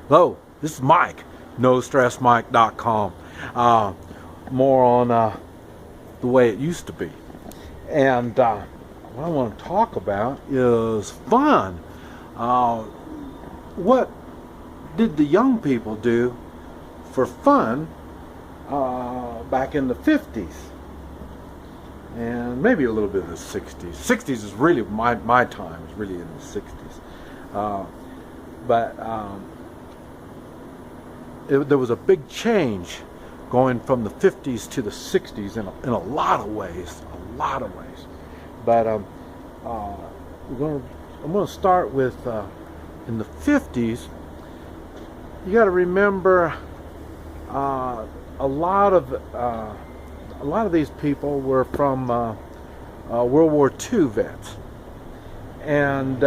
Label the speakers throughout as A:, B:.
A: Hello, this is Mike, NoStressMike.com. More on the way it used to be. And what I want to talk about is fun. What did the young people do for fun back in the 50s? And maybe a little bit of the 60s. 60s is really my time, is really in the 60s. There was a big change going from the 50s to the 60s in a lot of ways, But I'm going to start with in the 50s. You got to remember a lot of these people were from World War II vets, and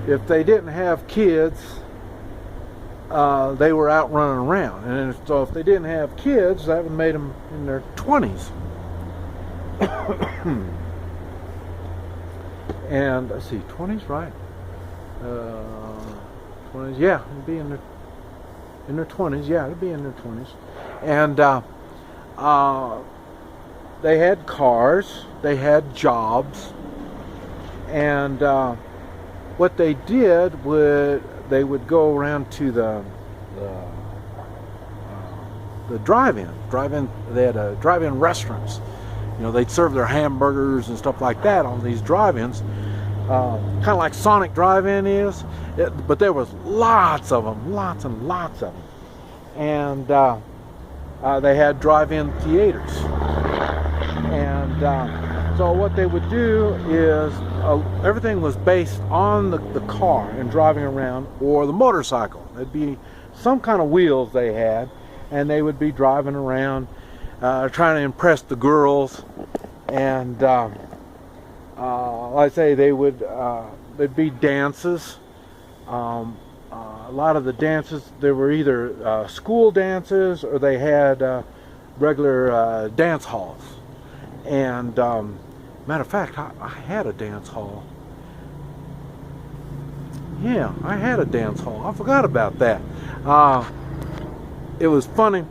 A: if they didn't have kids, they were out running around. And so if they didn't have kids, that would have made them in their 20s. And let's see, 20s, right? 20s, yeah, it'd be in their 20s. Yeah, it'd be in their 20s. And they had cars, they had jobs, and what they did would they would go around to the drive-in. They had drive-in restaurants. You know, they'd serve their hamburgers and stuff like that on these drive-ins, kind of like Sonic Drive-In is. But there was lots of them, lots and lots of them, and they had drive-in theaters. And so what they would do is everything was based on the car and driving around, or the motorcycle. There'd be some kind of wheels they had, and they would be driving around trying to impress the girls. And like I say, there'd be dances. A lot of the dances, there were either school dances, or they had regular dance halls. And matter of fact, I had a dance hall. Yeah, I had a dance hall. I forgot about that. It was funny.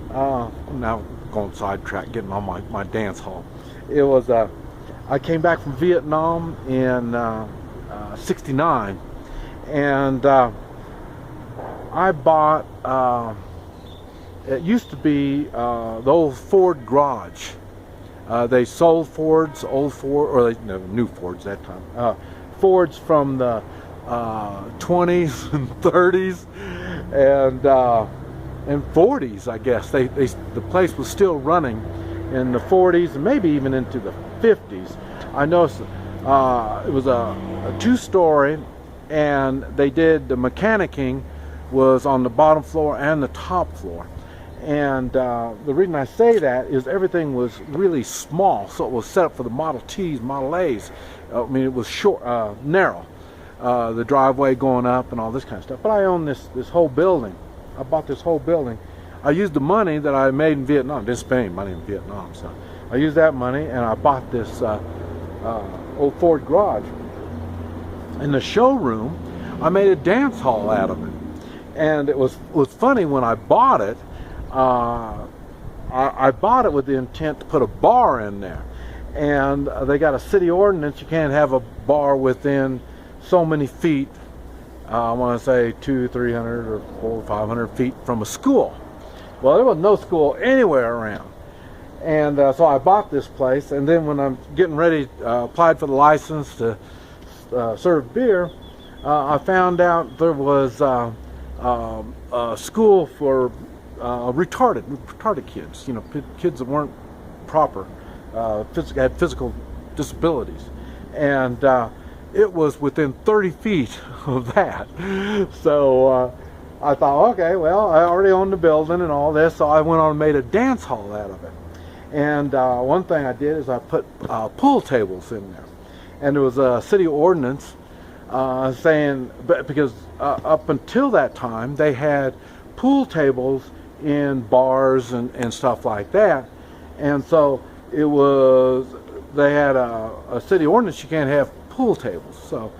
A: Now going sidetrack, getting on my dance hall. It was I came back from Vietnam in '69, and I bought. It used to be the old Ford garage. They sold Fords, old Ford, or new Fords that time. Fords from the 20s and 30s and 40s, I guess. The place was still running in the 40s and maybe even into the 50s. I noticed it was a two-story, and they did the mechanicking was on the bottom floor and the top floor. And the reason I say that is everything was really small, so it was set up for the Model Ts, Model As. I mean, it was short, narrow, the driveway going up and all this kind of stuff. But I own this whole building. I bought this whole building. I used the money that I made in Vietnam. I didn't spend any money in Vietnam, so I used that money, and I bought this old Ford garage. In the showroom, I made a dance hall out of it. And it was funny when I bought it. I bought it with the intent to put a bar in there, and they got a city ordinance. You can't have a bar within so many feet. I want to say 200, 300, or 400, 500 feet from a school. Well, there was no school anywhere around, and so I bought this place. And then when I'm getting ready, applied for the license to serve beer, I found out there was a school for retarded kids, you know, kids that weren't proper, had physical disabilities, and it was within 30 feet of that. So I thought, okay, well, I already own the building and all this, so I went on and made a dance hall out of it. And one thing I did is I put pool tables in there, and there was a city ordinance saying, because up until that time they had pool tables in bars and stuff like that, and so they had a city ordinance, you can't have pool tables. So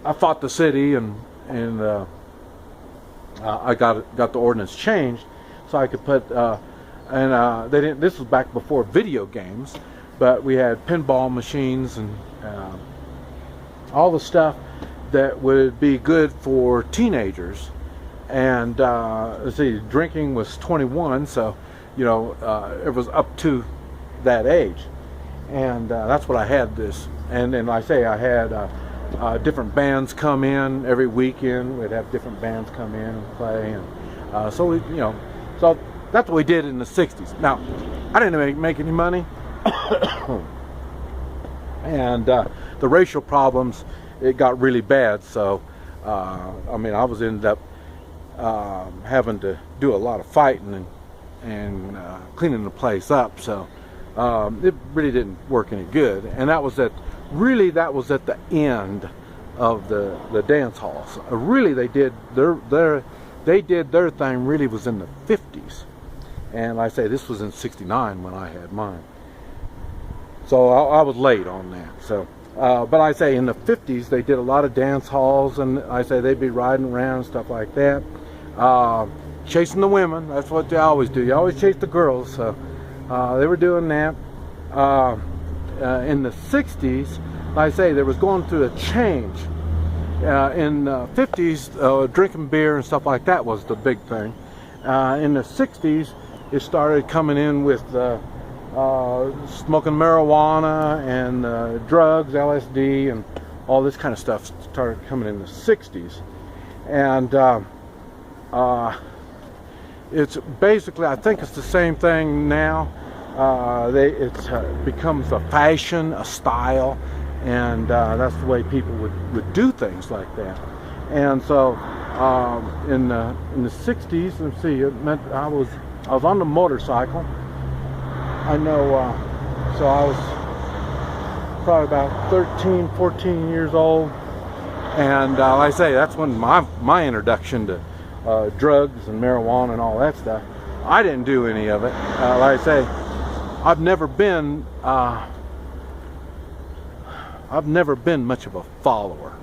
A: I fought the city and the city ordinance, you can't have pool tables. So I went on and made a dance hall out of it. And one thing I did is I put pool tables in there, and there was a city ordinance saying, because up until that time they had pool tables in bars and stuff like that, and so it was they had a city ordinance, you can't have pool tables. So I got the ordinance changed so I could put they didn't. This was back before video games, but we had pinball machines and all the stuff that would be good for teenagers. And let's see, drinking was 21, so it was up to that age. And that's what I had this. And then, like I say, I had different bands come in every weekend. We'd have different bands come in and play, and so so that's what we did in the '60s. Now, I didn't make any money, and the racial problems, it got really bad. So, I mean, I was ended up having to do a lot of fighting and cleaning the place up. So it really didn't work any good. And that was at the end of the dance halls. Really, they did their thing. Really was in the 50s. And like I say, this was in '69 when I had mine. So I was late on that. So. But I say in the 50s they did a lot of dance halls, and I say they'd be riding around and stuff like that, chasing the women. That's what they always do. You always chase the girls. So they were doing that. In the 60s, like I say, there was going through a change. In the 50s, drinking beer and stuff like that was the big thing. In the 60s, it started coming in with smoking marijuana and drugs, LSD, and all this kind of stuff started coming in the 60s. And it's basically, I think it's the same thing now. It becomes a fashion, a style, and that's the way people would do things like that. And so in the 60s, let's see, it meant I was on the motorcycle. I know, so I was probably about 13, 14 years old, and like I say, that's when my introduction to drugs and marijuana and all that stuff. I didn't do any of it. Like I say, I've never been much of a follower.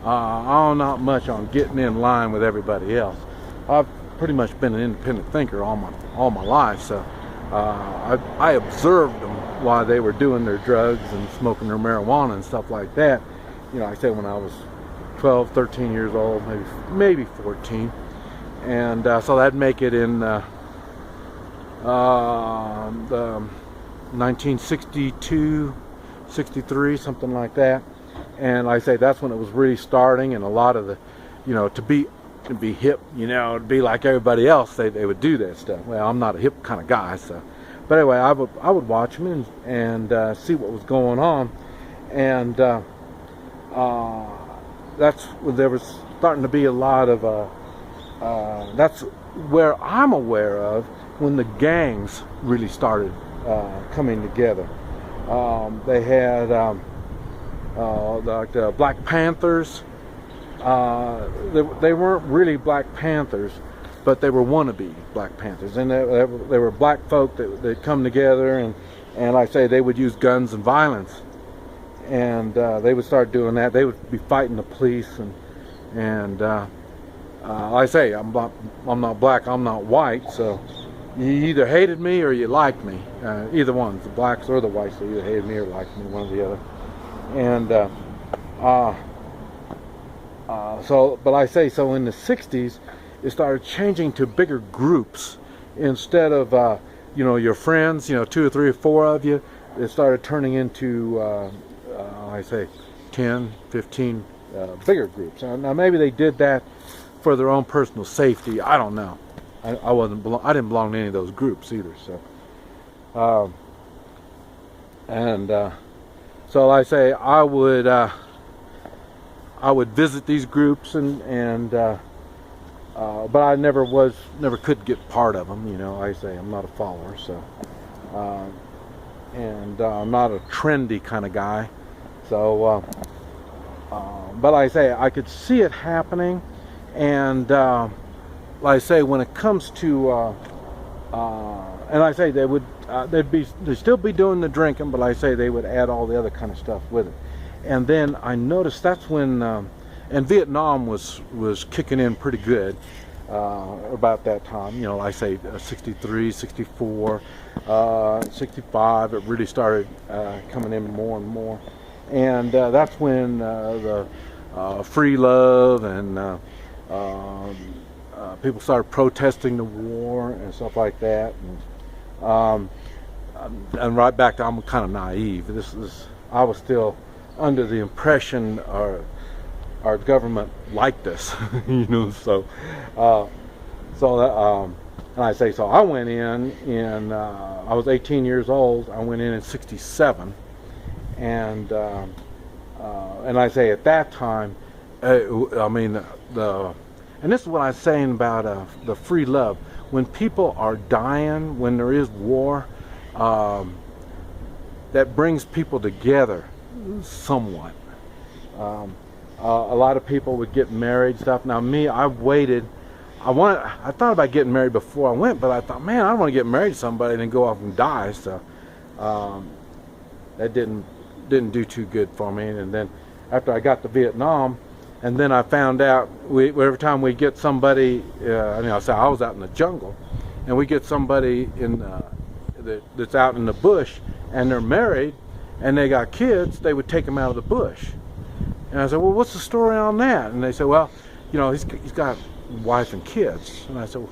A: I'm not much on getting in line with everybody else. I've pretty much been an independent thinker all my life, so. I observed them while they were doing their drugs and smoking their marijuana and stuff like that. I say when I was 12, 13 years old, maybe 14. And so that'd make it in the 1962, 63, something like that. And like I say, that's when it was really starting, and a lot of the, to be hip, to be like everybody else, they would do that stuff. Well, I'm not a hip kind of guy, so. But anyway, I would watch them and see what was going on, and that's where there was starting to be a lot of. That's where I'm aware of when the gangs really started coming together. They had like the Black Panthers. They weren't really Black Panthers, but they were wannabe Black Panthers, and they were black folk that come together, and like I say, they would use guns and violence, and they would start doing that. They would be fighting the police, and like I say, I'm not black, I'm not white, so you either hated me or you liked me. Either one, the blacks or the whites, they either hated me or liked me, one or the other. And so, but I say, so in the 60s, it started changing to bigger groups. Instead of, your friends, 2 or 3 or 4 of you, it started turning into, I say, 10, 15 bigger groups. Now, maybe they did that for their own personal safety. I don't know. I didn't belong to any of those groups either. So, so like I say, I would visit these groups but I never could get part of them. I say I'm not a follower, so and I'm not a trendy kind of guy. So, but like I say, I could see it happening, and like I say, when it comes to and like I say, they'd still be doing the drinking, but like I say, they would add all the other kind of stuff with it. And then I noticed that's when and Vietnam was kicking in pretty good. about that time, you know, like I say 63, 64, 65, it really started coming in more and more. And that's when the free love and people started protesting the war and stuff like that. And right back to, I'm kind of naive. I was still under the impression our government liked us, you know. So, and I say so. I went in I was 18 years old. I went in '67, and I say at that time, I mean and this is what I'm saying about the free love. When people are dying, when there is war, that brings people together somewhat. A lot of people would get married stuff. Now me, I waited. I thought about getting married before I went, but I thought, man, I don't want to get married to somebody and then go off and die. So that didn't do too good for me. And then after I got to Vietnam, and then I found out every time we get somebody, so I was out in the jungle, and we get somebody that's out in the bush, and they're married, and they got kids, they would take them out of the bush. And I said, well, what's the story on that? And they said, well, you know, he's got wife and kids. And I said, well,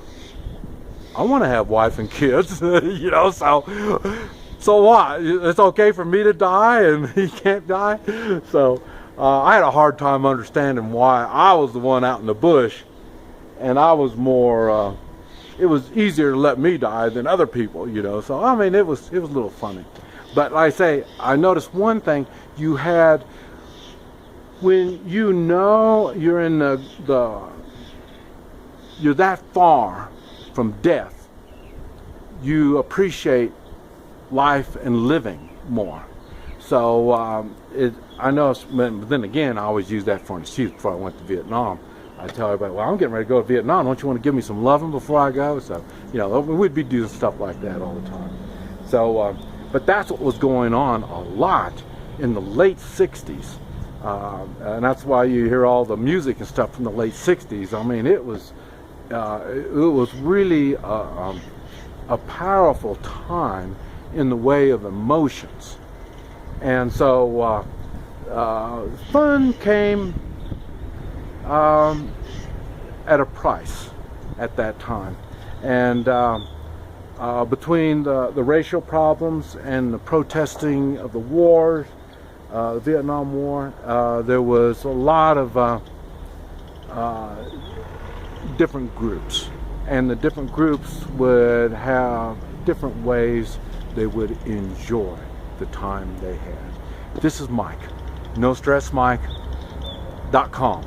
A: I want to have wife and kids, you know, so what? It's okay for me to die and he can't die? So I had a hard time understanding why I was the one out in the bush, and I was more, it was easier to let me die than other people, you know. So, I mean, it was a little funny. But like I say, I noticed one thing. You had, when you know you're in you're that far from death, you appreciate life and living more. So I know, but then again, I always use that for an excuse. Before I went to Vietnam, I tell everybody, well, I'm getting ready to go to Vietnam. Don't you want to give me some loving before I go? So, you know, we'd be doing stuff like that all the time. So, but that's what was going on a lot in the late 60s. And that's why you hear all the music and stuff from the late 60s. I mean, it was really a powerful time in the way of emotions. And so fun came at a price at that time. And between the racial problems and the protesting of the wars, the Vietnam War, there was a lot of different groups, and the different groups would have different ways they would enjoy the time they had. This is Mike, NoStressMike.com.